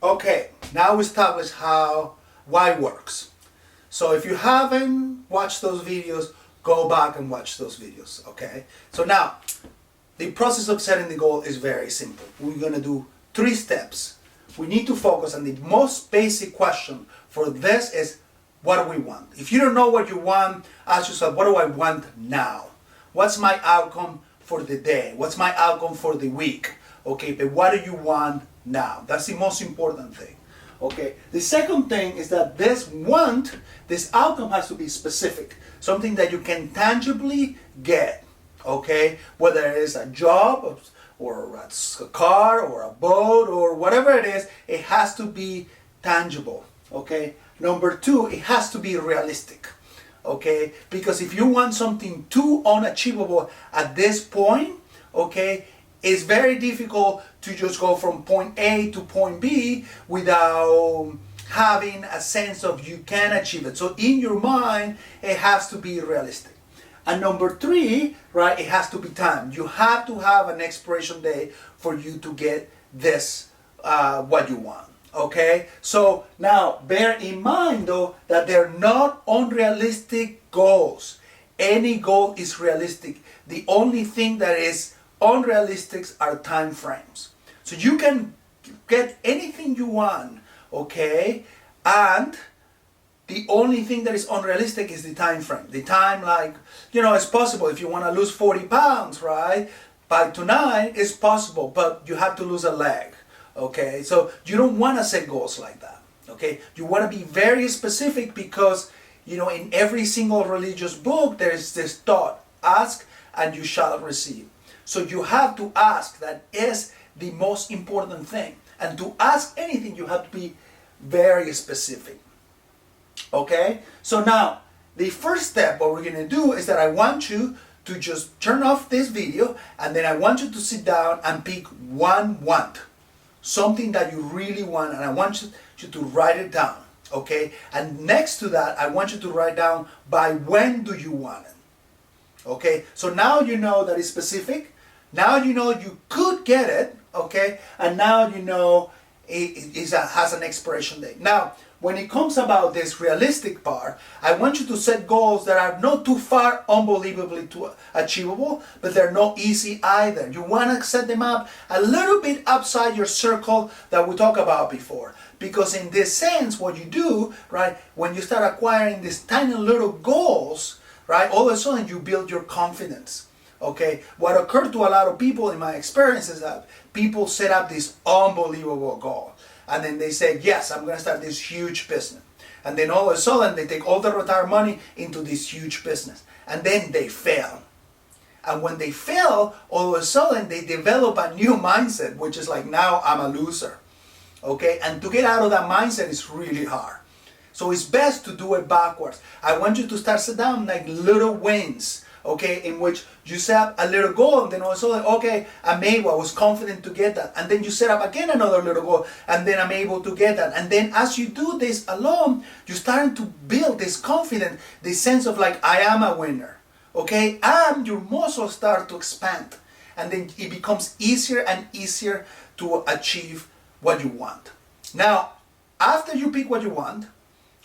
Okay, now we establish why works. So if you haven't watched those videos, go back and watch those videos, okay? So now, the process of setting the goal is very simple. We're gonna do 3 steps. We need to focus on the most basic question for this is, what do we want? If you don't know what you want, ask yourself, what do I want now? What's my outcome for the day? What's my outcome for the week? Okay, but what do you want now? That's the most important thing. Okay, the second thing is that this outcome has to be specific, something that you can tangibly get. Okay, whether it is a job or a car or a boat or whatever it is, it has to be tangible. Okay, number 2, it has to be realistic. Okay, because if you want something too unachievable at this point, okay, it's very difficult to just go from point A to point B without having a sense of you can achieve it. So in your mind, it has to be realistic. And number 3, right, it has to be timed. You have to have an expiration date for you to get this, what you want. Okay, so now bear in mind though that they're not unrealistic goals. Any goal is realistic. The only thing that is unrealistic are time frames. So you can get anything you want, okay, and the only thing that is unrealistic is the time frame. The time, like, you know, it's possible if you want to lose 40 pounds, right? By tonight, it's possible, but you have to lose a leg. Okay, so you don't want to set goals like that. Okay, you want to be very specific because, you know, in every single religious book there is this thought: ask and you shall receive. So you have to ask. That is the most important thing. And to ask anything, you have to be very specific. Okay, so now the first step, what we're going to do is that I want you to just turn off this video, and then I want you to sit down and pick one want. Something that you really want, and I want you to write it down, okay? And next to that, I want you to write down by when do you want it, okay? So now you know that it's specific. Now you know you could get it, okay? And now you know it has an expiration date. Now, when it comes about this realistic part, I want you to set goals that are not too far unbelievably too achievable, but they're not easy either. You want to set them up a little bit outside your circle that we talked about before. Because in this sense, what you do, right, when you start acquiring these tiny little goals, right, all of a sudden you build your confidence. Okay, what occurred to a lot of people in my experience is that people set up this unbelievable goal. And then they say, yes, I'm going to start this huge business. And then all of a sudden, they take all the retired money into this huge business. And then they fail. And when they fail, all of a sudden, they develop a new mindset, which is like, now I'm a loser. Okay? And to get out of that mindset is really hard. So it's best to do it backwards. I want you to start set down like little wins. Okay, in which you set up a little goal, and then also, okay, I'm able, I was confident to get that. And then you set up again another little goal, and then I'm able to get that. And then as you do this alone, you're starting to build this confidence, this sense of like, I am a winner. Okay, and your muscles start to expand. And then it becomes easier and easier to achieve what you want. Now, after you pick what you want,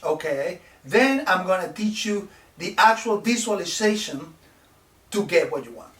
okay, then I'm going to teach you the actual visualization to get what you want.